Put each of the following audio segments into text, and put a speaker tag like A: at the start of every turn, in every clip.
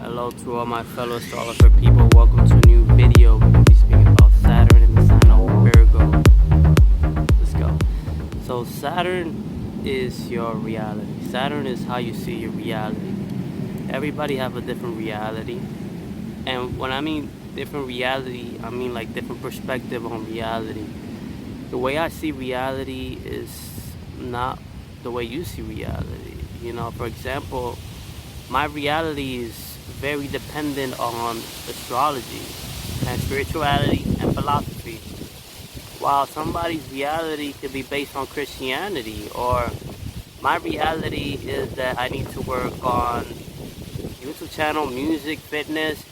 A: Hello to all my fellow astrologer people. Welcome to a new video. We're going to be speaking about Saturn and the sign of Virgo. Let's go. So Saturn is your reality. Saturn is how you see your reality. Everybody have a different reality. And when I mean different reality, I mean like different perspective on reality. The way I see reality is not the way you see reality. You know, for example, my reality is very dependent on astrology and spirituality and philosophy, while somebody's reality could be based on Christianity. Or my reality is that I need to work on YouTube channel, music, fitness.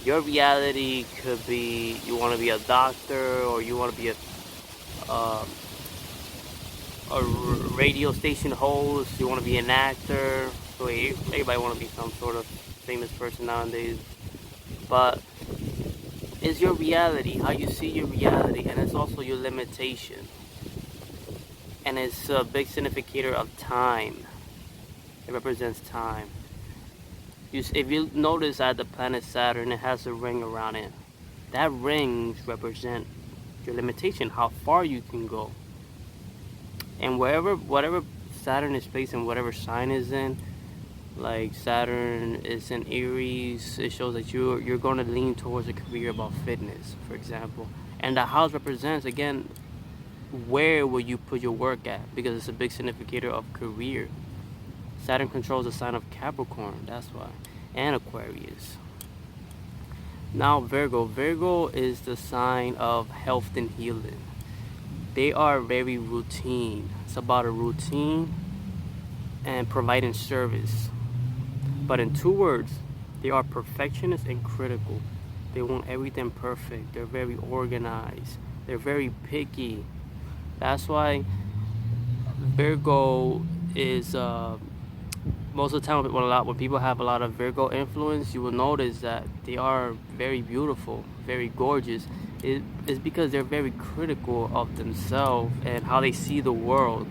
A: Your reality could be you want to be a doctor, or you want to be a radio station host, you want to be an actor. So everybody want to be some sort of famous person nowadays. But it's your reality, how you see your reality, and it's also your limitation. And it's a big significator of time. It represents time. If you notice at the planet Saturn, it has a ring around it. That rings represent your limitation, how far you can go. And whatever Saturn is placed in, whatever sign is in, like Saturn is in Aries, it shows that you're going to lean towards a career about fitness, for example. And the house represents, again, where will you put your work at, because it's a big significator of career. Saturn controls the sign of Capricorn, that's why, and Aquarius. Now Virgo is the sign of health and healing. They are very routine. It's about a routine and providing service. But in two words, they are perfectionist and critical. They want everything perfect. They're very organized. They're very picky. That's why Virgo is most of the time when people have a lot of Virgo influence, you will notice that they are very beautiful, very gorgeous. It's because they're very critical of themselves and how they see the world.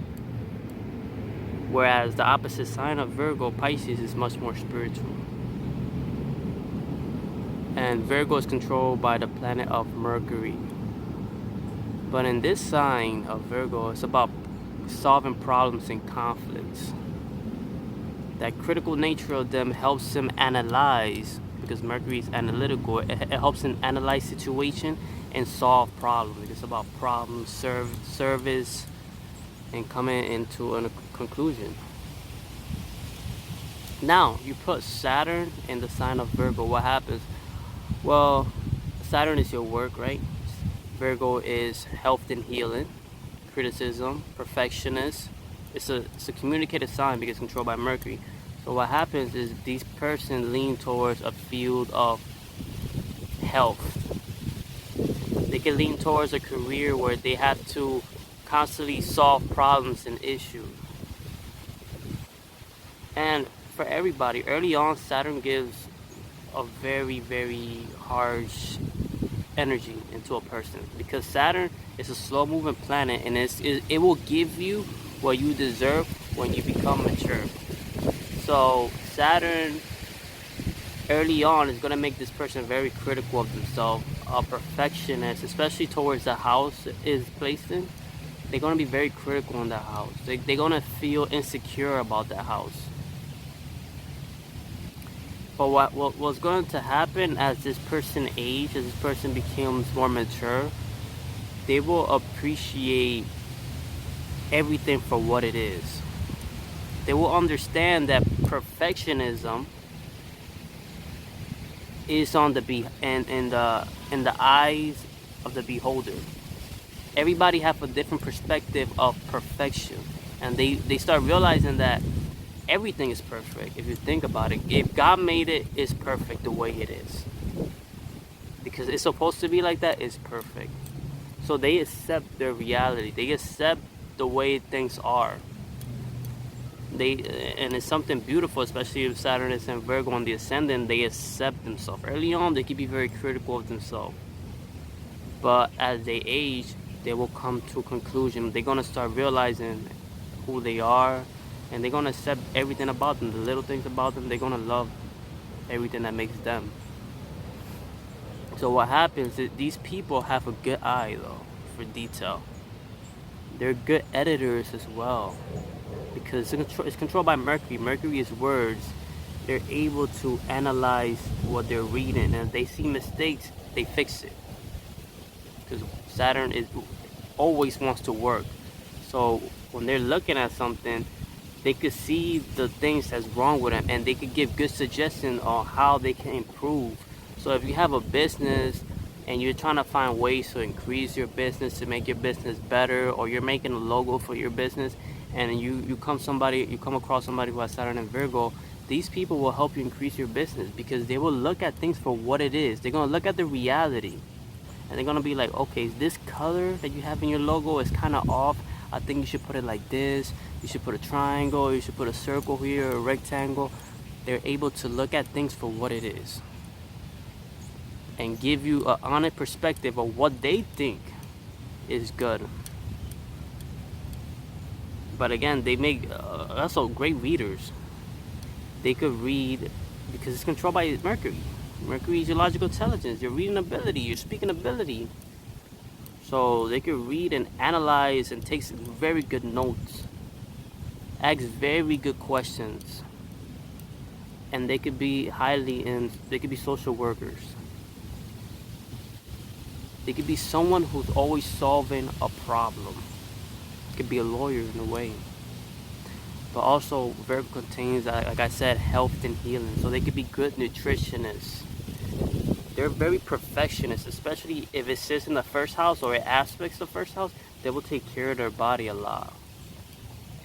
A: Whereas the opposite sign of Virgo, Pisces, is much more spiritual. And Virgo is controlled by the planet of Mercury. But in this sign of Virgo, it's about solving problems and conflicts. That critical nature of them helps them analyze, because Mercury is analytical. It helps them analyze situation and solve problems. It's about problem service and coming into a conclusion. Now you put Saturn in the sign of Virgo, what happens? Well, Saturn is your work, right? Virgo is health and healing, criticism, perfectionist. It's a communicative sign because it's controlled by Mercury. So what happens is these persons lean towards a field of health. They can lean towards a career where they have to constantly solve problems and issues. And for everybody, early on, Saturn gives a very, very harsh energy into a person, because Saturn is a slow-moving planet, and it will give you what you deserve when you become mature. So Saturn early on is going to make this person very critical of themselves, a perfectionist, especially towards the house is placed in. They're going to be very critical in that house. They're going to feel insecure about that house. But what's going to happen as this person ages, as this person becomes more mature, they will appreciate everything for what it is. They will understand that perfectionism is on in the eyes of the beholder. Everybody have a different perspective of perfection, and they start realizing that everything is perfect. If you think about it, if God made it, it's perfect the way it is, because it's supposed to be like that. It's perfect. So they accept their reality. They accept the way things are. And it's something beautiful, especially if Saturn is in Virgo on the ascendant. They accept themselves. Early on, they can be very critical of themselves, but as they age, they will come to a conclusion. They're going to start realizing who they are, and they're going to accept everything about them, the little things about them. They're going to love everything that makes them. So what happens is these people have a good eye though for detail. They're good editors as well because it's controlled by Mercury. Mercury is words. They're able to analyze what they're reading, and if they see mistakes, they fix it. Because Saturn always wants to work. So when they're looking at something, they could see the things that's wrong with them, and they could give good suggestions on how they can improve. So if you have a business and you're trying to find ways to increase your business, to make your business better, or you're making a logo for your business, and you come across somebody who has Saturn in Virgo, these people will help you increase your business because they will look at things for what it is. They're going to look at the reality, and they're going to be like, okay, this color that you have in your logo is kind of off. I think you should put it like this. You should put a triangle. You should put a circle here, a rectangle. They're able to look at things for what it is and give you an honest perspective of what they think is good. But again, they make also great readers. They could read because it's controlled by Mercury. Mercury is your logical intelligence, your reading ability, your speaking ability. So they could read and analyze and take very good notes, ask very good questions, and they could be they could be social workers. They could be someone who's always solving a problem. It could be a lawyer in a way. But also Virgo contains, like I said, health and healing. So they could be good nutritionists. They're very perfectionists, especially if it sits in the first house or it aspects the first house. They will take care of their body a lot.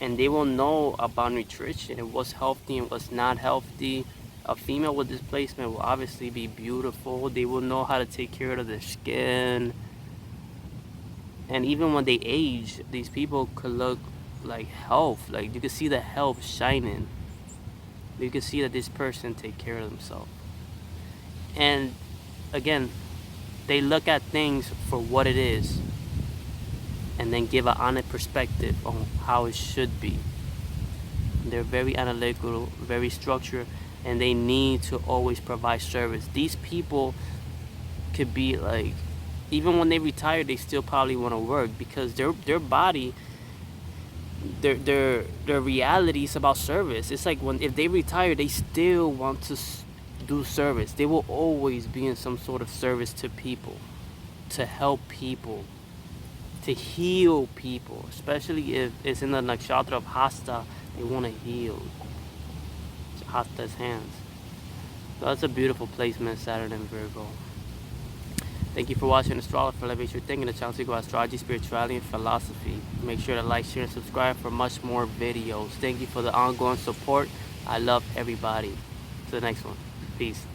A: And they will know about nutrition and what's healthy and what's not healthy. A female with this placement will obviously be beautiful. They will know how to take care of their skin. And even when they age, these people could look like health. Like you can see the health shining. You can see that this person take care of themselves. And again, they look at things for what it is and then give an honest perspective on how it should be. They're very analytical, very structured, and they need to always provide service. These people could be like, even when they retire, they still probably want to work because their body, their reality is about service. It's like if they retire, they still want to do service. They will always be in some sort of service to people, to help people, to heal people, especially if it's in the nakshatra of Hasta. They want to heal. It's Hasta's hands. So that's a beautiful placement, Saturn in Virgo. Thank you for watching Astrologer. Elevate your thinking, the channel to go astrology, spirituality, and philosophy. Make sure to like, share, and subscribe for much more videos. Thank you for the ongoing support. I love everybody. To the next one. Peace.